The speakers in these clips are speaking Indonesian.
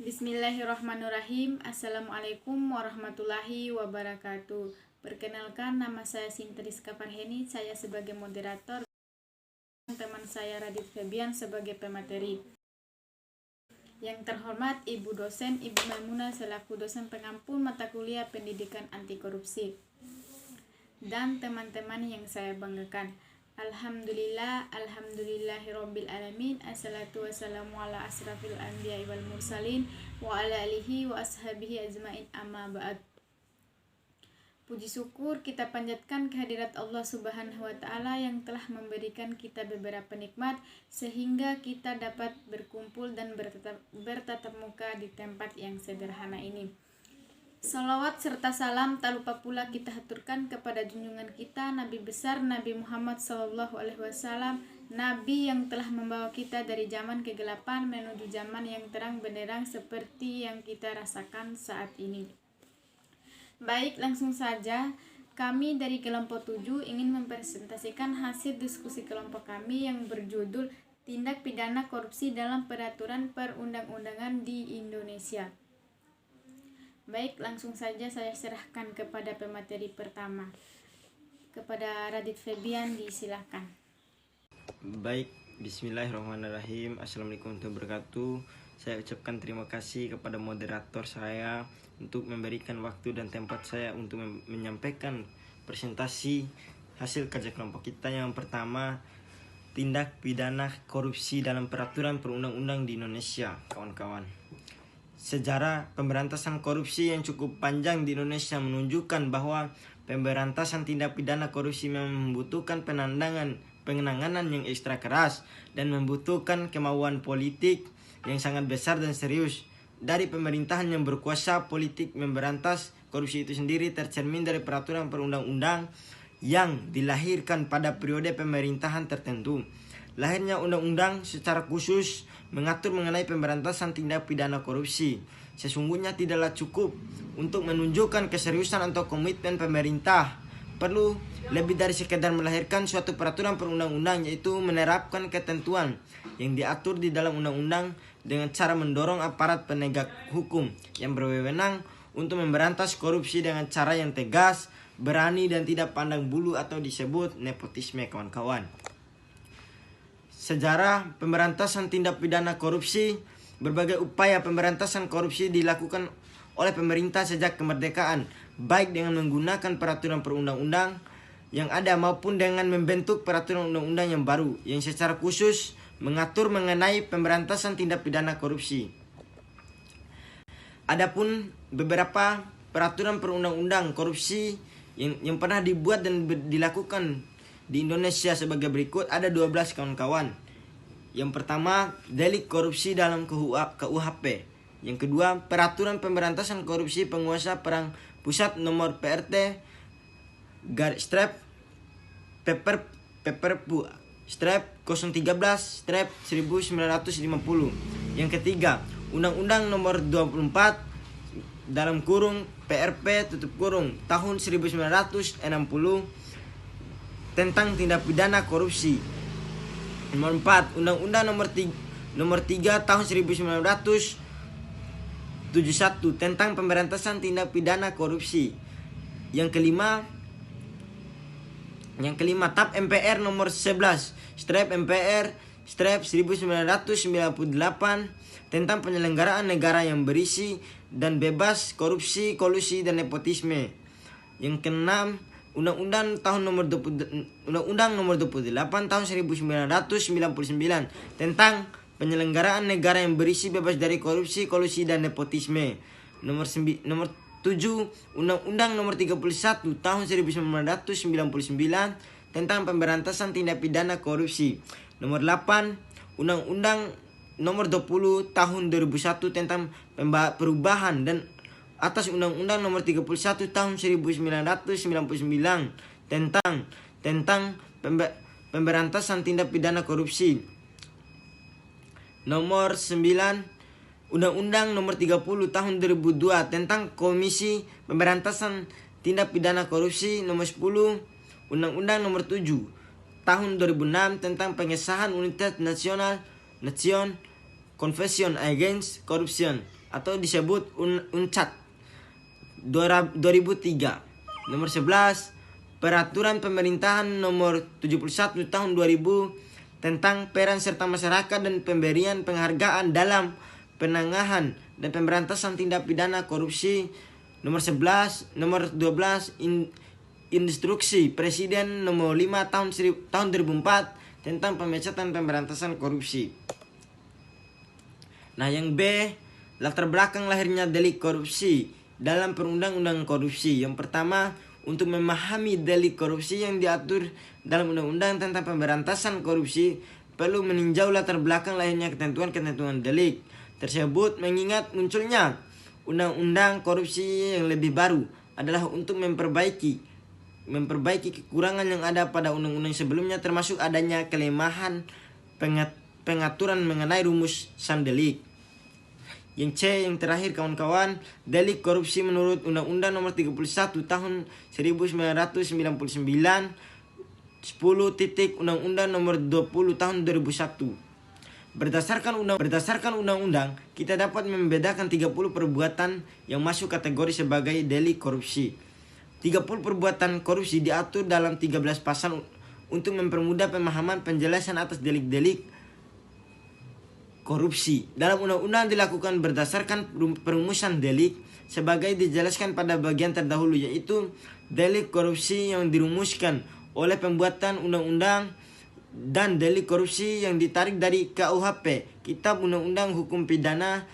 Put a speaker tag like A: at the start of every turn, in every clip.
A: Bismillahirrahmanirrahim. Assalamualaikum warahmatullahi wabarakatuh. Perkenalkan, nama saya Sinta Rizka Farheni. Saya sebagai moderator, teman saya Radit Febian sebagai pemateri. Yang terhormat Ibu dosen Ibu Maimunah selaku dosen pengampu mata kuliah pendidikan anti korupsi. Dan teman-teman yang saya banggakan. Alhamdulillahirabbil alamin. Assalatu wassalamu ala asrafil anbiya'i wal mursalin wa ala alihi wa ashabihi ajmain, amma ba'd. Puji syukur kita panjatkan kehadirat Allah Subhanahu wa taala yang telah memberikan kita beberapa nikmat sehingga kita dapat berkumpul dan bertatap muka di tempat yang sederhana ini. Salawat serta salam tak lupa pula kita haturkan kepada junjungan kita Nabi besar Nabi Muhammad SAW, Nabi yang telah membawa kita dari zaman kegelapan menuju zaman yang terang benderang seperti yang kita rasakan saat ini. Baik, langsung saja. Kami dari kelompok 7 ingin mempresentasikan hasil diskusi kelompok kami yang berjudul Tindak Pidana Korupsi dalam Peraturan Perundang-undangan di Indonesia. Baik, langsung saja saya serahkan kepada pemateri pertama. Kepada Radit Febian, disilakan.
B: Baik, bismillahirrahmanirrahim. Assalamualaikum warahmatullahi wabarakatuh. Saya ucapkan terima kasih kepada moderator saya untuk memberikan waktu dan tempat saya untuk menyampaikan presentasi hasil kerja kelompok kita. Yang pertama, tindak pidana korupsi dalam peraturan perundang-undang di Indonesia, kawan-kawan. Sejarah pemberantasan korupsi yang cukup panjang di Indonesia menunjukkan bahwa pemberantasan tindak pidana korupsi memang membutuhkan penanganan yang ekstra keras dan membutuhkan kemauan politik yang sangat besar dan serius dari pemerintahan yang berkuasa. Politik memberantas korupsi itu sendiri tercermin dari peraturan perundang-undang yang dilahirkan pada periode pemerintahan tertentu. Lahirnya undang-undang secara khusus mengatur mengenai pemberantasan tindak pidana korupsi. Sesungguhnya tidaklah cukup untuk menunjukkan keseriusan atau komitmen pemerintah. Perlu lebih dari sekedar melahirkan suatu peraturan perundang-undang, yaitu menerapkan ketentuan yang diatur di dalam undang-undang dengan cara mendorong aparat penegak hukum yang berwenang untuk memberantas korupsi dengan cara yang tegas, berani, dan tidak pandang bulu atau disebut nepotisme, kawan-kawan. Sejarah pemberantasan tindak pidana korupsi. Berbagai upaya pemberantasan korupsi dilakukan oleh pemerintah sejak kemerdekaan, baik dengan menggunakan peraturan perundang-undang yang ada maupun dengan membentuk peraturan undang-undang yang baru yang secara khusus mengatur mengenai pemberantasan tindak pidana korupsi. Adapun beberapa peraturan perundang-undang korupsi yang pernah dibuat dan dilakukan di Indonesia sebagai berikut, ada 12, kawan-kawan. Yang pertama, delik korupsi dalam KUHP. Yang kedua, peraturan pemberantasan korupsi penguasa perang pusat nomor PRT Perpu 013/1950. Yang ketiga, Undang-Undang nomor 24 (PRP) tahun 1960 tentang tindak pidana korupsi. Nomor 4, Undang-Undang nomor 3 tahun 1971 tentang pemberantasan tindak pidana korupsi. Yang kelima, TAP MPR nomor 11/MPR/1998 tentang penyelenggaraan negara yang berisi dan bebas korupsi, kolusi, dan nepotisme. Yang keenam, Undang-Undang nomor 28 tahun 1999 tentang penyelenggaraan negara yang berisi bebas dari korupsi, kolusi, dan nepotisme. Nomor 7, Undang-Undang nomor 31 tahun 1999 tentang pemberantasan tindak pidana korupsi. Nomor 8, Undang-Undang nomor 20 tahun 2001 tentang perubahan dan atas Undang-Undang nomor 31 tahun 1999 tentang pemberantasan tindak pidana korupsi. Nomor 9, Undang-Undang nomor 30 tahun 2002 tentang Komisi Pemberantasan Tindak Pidana Korupsi. Nomor 10, Undang-Undang nomor 7 tahun 2006 tentang pengesahan Unitas Nation Convention Against Corruption. atau disebut Uncat 2003. Nomor 11, Peraturan Pemerintahan Nomor 71 Tahun 2000 tentang peran serta masyarakat dan pemberian penghargaan dalam penanganan dan pemberantasan tindak pidana korupsi. Nomor 12, Instruksi Presiden Nomor 5 tahun 2004 tentang pemecatan pemberantasan korupsi. Nah, yang B, latar belakang lahirnya delik korupsi dalam perundang-undangan korupsi. Yang pertama, untuk memahami delik korupsi yang diatur dalam undang-undang tentang pemberantasan korupsi, perlu meninjau latar belakang lahirnya ketentuan-ketentuan delik tersebut, mengingat munculnya undang-undang korupsi yang lebih baru adalah untuk memperbaiki kekurangan yang ada pada undang-undang sebelumnya, termasuk adanya kelemahan pengaturan mengenai rumusan delik. Yang C, yang terakhir kawan-kawan, delik korupsi menurut Undang-Undang Nomor 31 Tahun 1999, 10 Undang-Undang Nomor 20 Tahun 2001. Berdasarkan undang-undang, kita dapat membedakan 30 perbuatan yang masuk kategori sebagai delik korupsi. 30 perbuatan korupsi diatur dalam 13 pasal untuk mempermudah pemahaman penjelasan atas delik-delik korupsi. Dalam undang-undang dilakukan berdasarkan perumusan delik sebagai dijelaskan pada bagian terdahulu, yaitu delik korupsi yang dirumuskan oleh pembuatan undang-undang dan delik korupsi yang ditarik dari KUHP, Kitab Undang-Undang Hukum Pidana,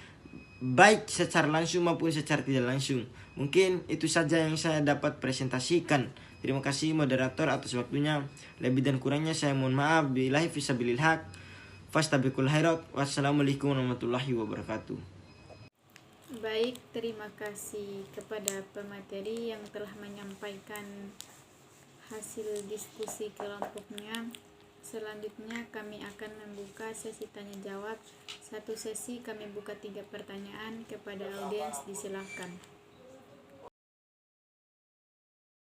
B: baik secara langsung maupun secara tidak langsung. Mungkin itu saja yang saya dapat presentasikan. Terima kasih moderator atas waktunya. Lebih dan kurangnya saya mohon maaf. Billahi fisabilil haq. Fastabiqul khairat. Wassalamualaikum warahmatullahi wabarakatuh.
A: Baik, terima kasih kepada pemateri yang telah menyampaikan hasil diskusi kelompoknya. Selanjutnya kami akan membuka sesi tanya jawab. Satu sesi kami buka 3 pertanyaan kepada audiens, disilakan.